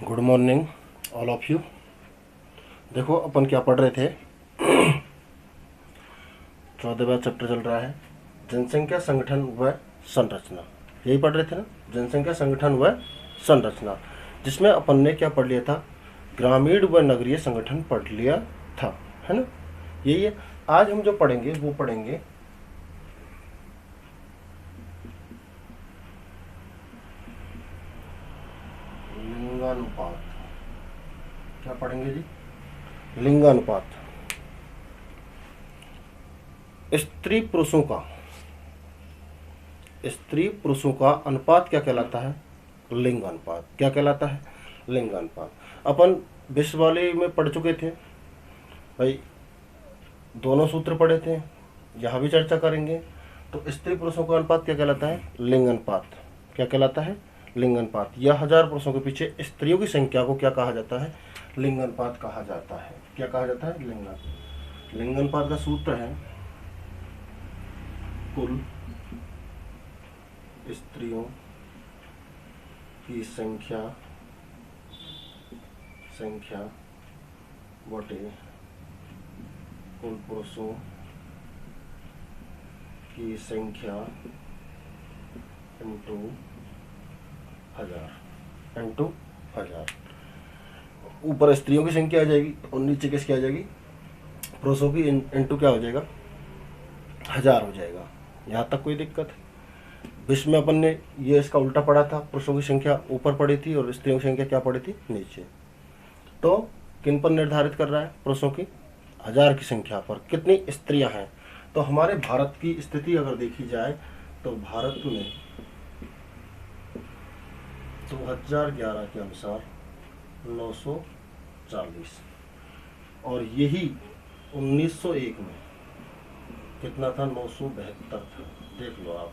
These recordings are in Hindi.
Good morning all of you. देखो अपन क्या पढ़ रहे थे। 14वां चैप्टर चल रहा है, जनसंख्या संगठन व संरचना। यही पढ़ रहे थे ना, जनसंख्या संगठन व संरचना, जिसमें अपन ने क्या पढ़ लिया था, ग्रामीण व नगरीय संगठन पढ़ लिया था, है ना। यही है। आज हम जो पढ़ेंगे वो पढ़ेंगे लिंगानुपात। क्या पढ़ेंगे जी? लिंगानुपात। स्त्री पुरुषों का अनुपात क्या कहलाता है? लिंग अनुपात। क्या कहलाता है? लिंग अनुपात। अपन विश्व वाले में पढ़ चुके थे भाई, दोनों सूत्र पढ़े थे, यहाँ भी चर्चा करेंगे। तो स्त्री पुरुषों का अनुपात क्या कहलाता है? लिंग अनुपात। क्या कहलाता है? लिंग अनुपात। यह 1000 पुरुषों के पीछे स्त्रियों की संख्या को क्या कहा जाता है? लिंग अनुपात कहा जाता है। क्या कहा जाता है? लिंग अनुपात का सूत्र है कुल स्त्रियों की संख्या बटे कुल पुरुषों की संख्या इंटू 1000। ऊपर स्त्रियों की संख्या आ जाएगी और नीचे किसकी आ जाएगी? पुरुषों की। इंटू क्या हो जाएगा? 1000 हो जाएगा। यहाँ तक कोई दिक्कत है? विश्व में अपन ने ये इसका उल्टा पढ़ा था, पुरुषों की संख्या ऊपर पड़ी थी और स्त्रियों की संख्या क्या पड़ी थी? नीचे। तो किन पर निर्धारित कर रहा है? पुरुषों की 1000 की संख्या पर कितनी स्त्रियां हैं। तो हमारे भारत की स्थिति अगर देखी जाए तो भारत में 2011 के अनुसार 940 और यही 1901 में कितना था? 972 था। देख लो आप।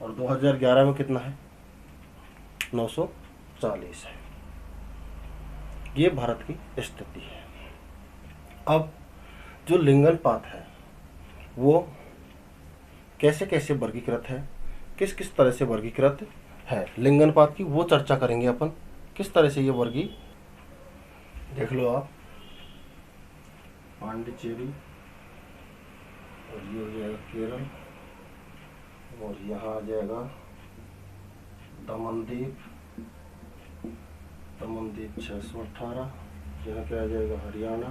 और 2011 में कितना है? 940 है। ये भारत की स्थिति है। अब जो लिंगानुपात है वो कैसे कैसे वर्गीकृत है, किस किस तरह से वर्गीकृत है लिंगानुपात की, वो चर्चा करेंगे अपन। किस तरह से ये वर्गी, देख लो आप। पांडिचेरी और ये हो जाएगा केरल और यहाँ आ जाएगा दमनदीप 618। यहाँ क्या आ जाएगा? हरियाणा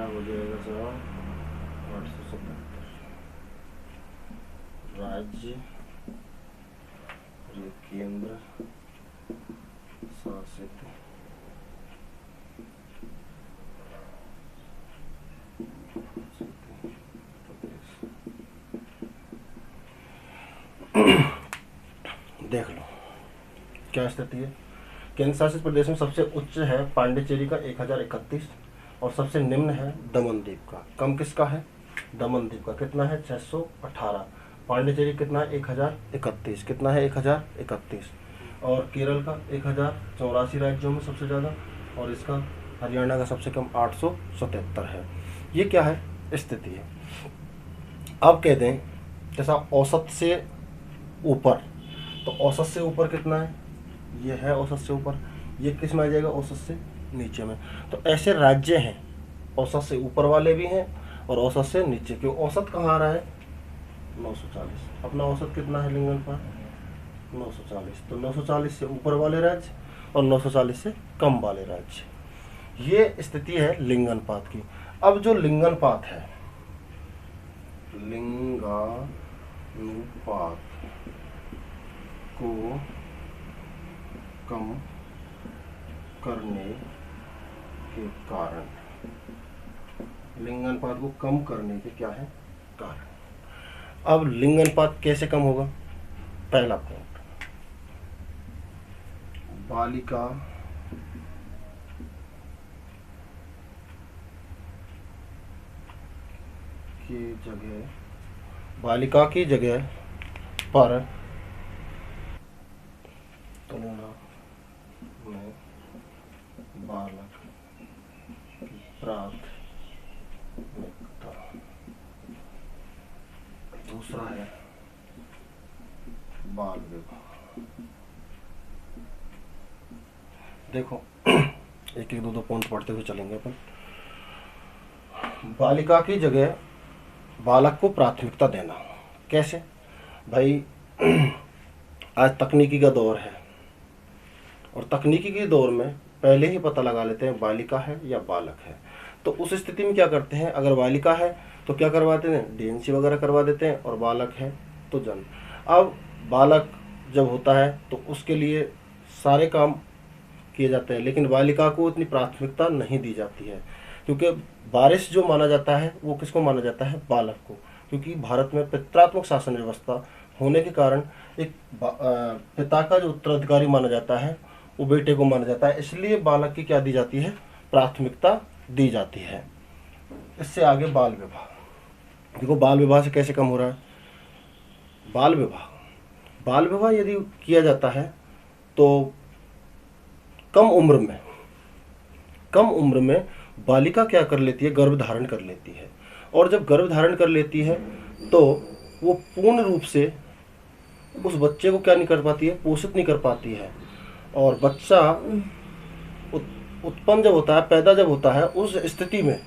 हो जाएगा सर 877 राज्य और ये केंद्र शासित देख लो क्या स्थिति है। केंद्र शासित प्रदेश में सबसे उच्च है पांडिचेरी का 1031 और सबसे निम्न है दमनदीप का। कम किसका है? दमनदीप का। कितना है? 618। पांडिचेरी कितना है? 1031। कितना है? 1031। और केरल का 1084 राज्यों में सबसे ज़्यादा, और इसका हरियाणा का सबसे कम 877 है। ये क्या है? स्थिति है। अब कह दें जैसा औसत से ऊपर, तो औसत से ऊपर कितना है? ये है औसत से ऊपर। ये किस में आ जाएगा? औसत से नीचे में। तो ऐसे राज्य हैं, औसत से ऊपर वाले भी हैं और औसत से नीचे। क्यों? औसत कहाँ आ रहा है? 940। अपना औसत कितना है लिंगानुपात? 940। तो 940 से ऊपर वाले राज्य और 940 से कम वाले राज्य। ये स्थिति है लिंगानुपात की। अब जो लिंगानुपात है, लिंगानुपात को कम करने के कारण, लिंगानुपात को कम करने के क्या है? कारण। अब लिंगानुपात कैसे कम होगा? पहला पॉइंट, बालिका की जगह पर तुलना में बालक की प्राथमिकता। दूसरा है बाल विवाह। देखो एक एक दो दो पॉइंट पढ़ते हुए चलेंगे अपन। बालिका की जगह बालक को प्राथमिकता देना कैसे भाई? आज तकनीकी का दौर है और तकनीकी के दौर में पहले ही पता लगा लेते हैं बालिका है या बालक है। तो उस स्थिति में क्या करते हैं, अगर बालिका है तो क्या करवाते हैं, डीएनसी वगैरह करवा देते हैं, और बालक है तो जन्म। अब बालक जब होता है तो उसके लिए सारे काम किए जाते हैं, लेकिन बालिका को इतनी प्राथमिकता नहीं दी जाती है, क्योंकि वारिस जो माना जाता है वो किसको माना जाता है, बालक को। क्योंकि भारत में पितृत्मक शासन व्यवस्था होने के कारण एक पिता का जो उत्तराधिकारी माना जाता है वो बेटे को माना जाता है, इसलिए बालक की क्या दी जाती है, प्राथमिकता दी जाती है। इससे आगे बाल विवाह, देखो बाल विवाह से कैसे कम हो रहा है। बाल विवाह यदि किया जाता है तो कम उम्र में बालिका क्या कर लेती है, गर्भ धारण कर लेती है, और जब गर्भ धारण कर लेती है तो वो पूर्ण रूप से उस बच्चे को क्या नहीं कर पाती है, पोषित नहीं कर पाती है। और बच्चा उत्पन्न जब होता है, पैदा जब होता है, उस स्थिति में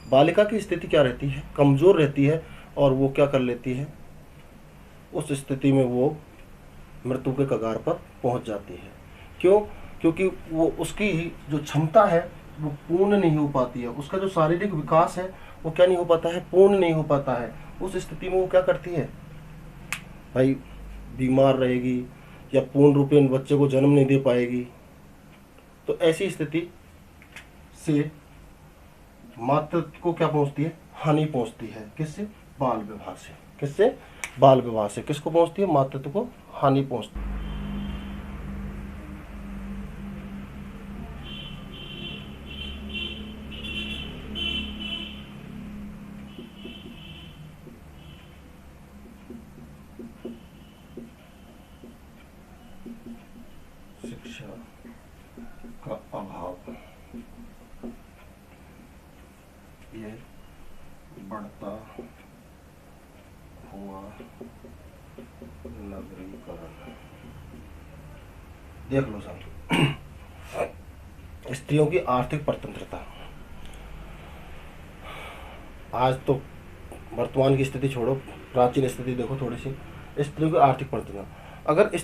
बालिका की स्थिति क्या रहती है, कमज़ोर रहती है, और वो क्या कर लेती है, उस स्थिति में वो मृत्यु के कगार पर पहुंच जाती है। क्यों? क्योंकि वो उसकी जो क्षमता है वो पूर्ण नहीं हो पाती है, उसका जो शारीरिक विकास है वो क्या नहीं हो पाता है, पूर्ण नहीं हो पाता है। उस स्थिति में वो क्या करती है भाई, बीमार रहेगी या पूर्ण रूपेण बच्चे को जन्म नहीं दे पाएगी। तो ऐसी स्थिति से मातृत्व को क्या पहुंचती है, हानि पहुंचती है। किससे? बाल विवाह से। किससे? बाल विवाह से किसको पहुंचती है, मातृत्व को हानि पहुंचती है। शिक्षा का अभाव, ये बढ़ता हुआ नगरीकरण। देख लो साहब, स्त्रियों की आर्थिक स्वतंत्रता, आज तो वर्तमान की स्थिति छोड़ो, प्राचीन स्थिति देखो थोड़ी सी। स्त्रियों की आर्थिक स्वतंत्रता, अगर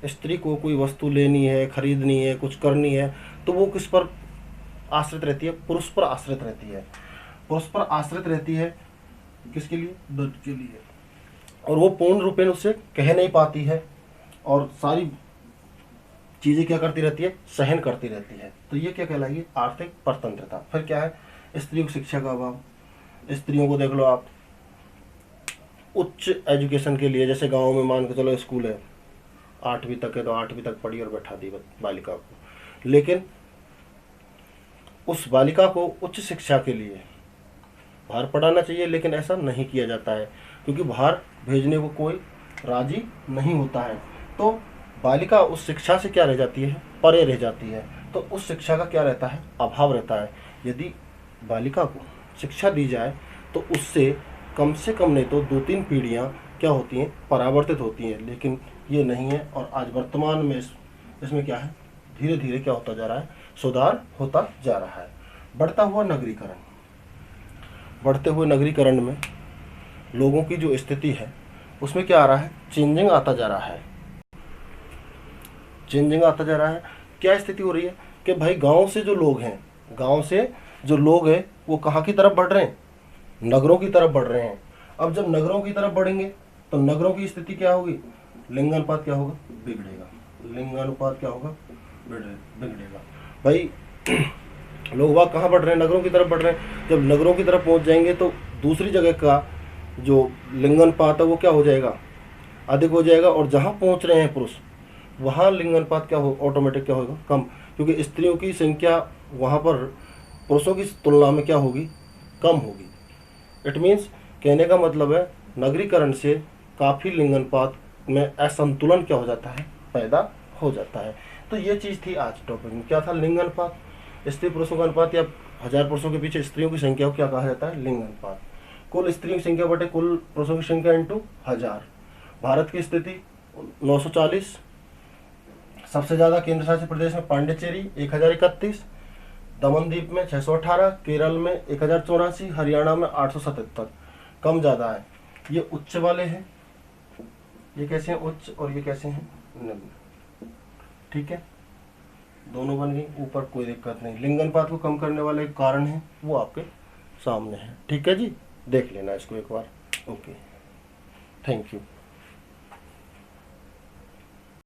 स्त्री को कोई वस्तु लेनी है, खरीदनी है, कुछ करनी है, तो वो किस पर आश्रित रहती है, पुरुष पर आश्रित रहती है। पुरुष पर आश्रित रहती है किसके लिए, दर्द के लिए, और वो पूर्ण रूपेण उससे कह नहीं पाती है, और सारी चीज़ें क्या करती रहती है, सहन करती रहती है। तो ये क्या कहलाएगी, आर्थिक स्वतंत्रता। फिर क्या है, स्त्रियों की शिक्षा का अभाव। स्त्रियों को देख लो आप, उच्च एजुकेशन के लिए, जैसे गाँव में मान के चलो स्कूल है, 8वीं तक है तो 8वीं तक पढ़ी और बैठा दी बालिका को, लेकिन उस बालिका को उच्च शिक्षा के लिए बाहर पढ़ाना चाहिए, लेकिन ऐसा नहीं किया जाता है, क्योंकि बाहर भेजने को कोई राजी नहीं होता है। तो बालिका उस शिक्षा से क्या रह जाती है, परे रह जाती है। तो उस शिक्षा का क्या रहता है, अभाव रहता है। यदि बालिका को शिक्षा दी जाए तो उससे कम से कम नहीं तो 2-3 पीढ़ियाँ क्या होती हैं, परावर्तित होती हैं, लेकिन ये नहीं है। और आज वर्तमान में इसमें क्या है, धीरे धीरे क्या होता जा रहा है, सुधार होता जा रहा है। बढ़ता हुआ नगरीकरण, बढ़ते हुए नगरीकरण में लोगों की जो स्थिति है उसमें क्या आ रहा है, चेंजिंग आता जा रहा है। चेंजिंग आता जा रहा है। क्या स्थिति हो रही है कि भाई गांव से जो लोग हैं वो कहाँ की तरफ बढ़ रहे हैं, नगरों की तरफ बढ़ रहे हैं। अब जब नगरों की तरफ बढ़ेंगे तो नगरों की स्थिति क्या होगी, लिंगानुपात क्या होगा, बिगड़ेगा। लिंगानुपात क्या होगा, बिगड़ेगा। भाई लोग वहाँ कहाँ बढ़ रहे हैं, नगरों की तरफ बढ़ रहे हैं। जब नगरों की तरफ पहुँच जाएंगे तो दूसरी जगह का जो लिंगानुपात है वो क्या हो जाएगा, अधिक हो जाएगा, और जहाँ पहुँच रहे हैं पुरुष वहाँ लिंगानुपात क्या हो, ऑटोमेटिक क्या होगा, कम, क्योंकि स्त्रियों की संख्या वहाँ पर पुरुषों की तुलना में क्या होगी, कम होगी। इट मीन्स कहने का मतलब है नगरीकरण से काफ़ी लिंगानुपात में असंतुलन क्या हो जाता है, पैदा हो जाता है। तो ये चीज़ थी आज टॉपिक में, क्या था, लिंगानुपात, स्त्री पुरुषों का अनुपात, या 1000 पुरुषों के पीछे स्त्रियों की संख्या को क्या कहा जाता है, लिंगानुपात। कुल स्त्रियों की संख्या बटे कुल पुरुषों की संख्या इंटू 1000। भारत की स्थिति 940 सबसे ज़्यादा केंद्र शासित प्रदेश में पांडिचेरी 1031, दमनदीप में 618, केरल में 1084, हरियाणा में 877। कम ज़्यादा है। ये उच्च वाले हैं, ये कैसे हैं उच्च, और ये कैसे हैं निम्न। ठीक है, दोनों बन गई, ऊपर कोई दिक्कत नहीं। लिंग अनुपात को कम करने वाले कारण हैं वो आपके सामने है। ठीक है जी, देख लेना इसको एक बार। Okay, thank you.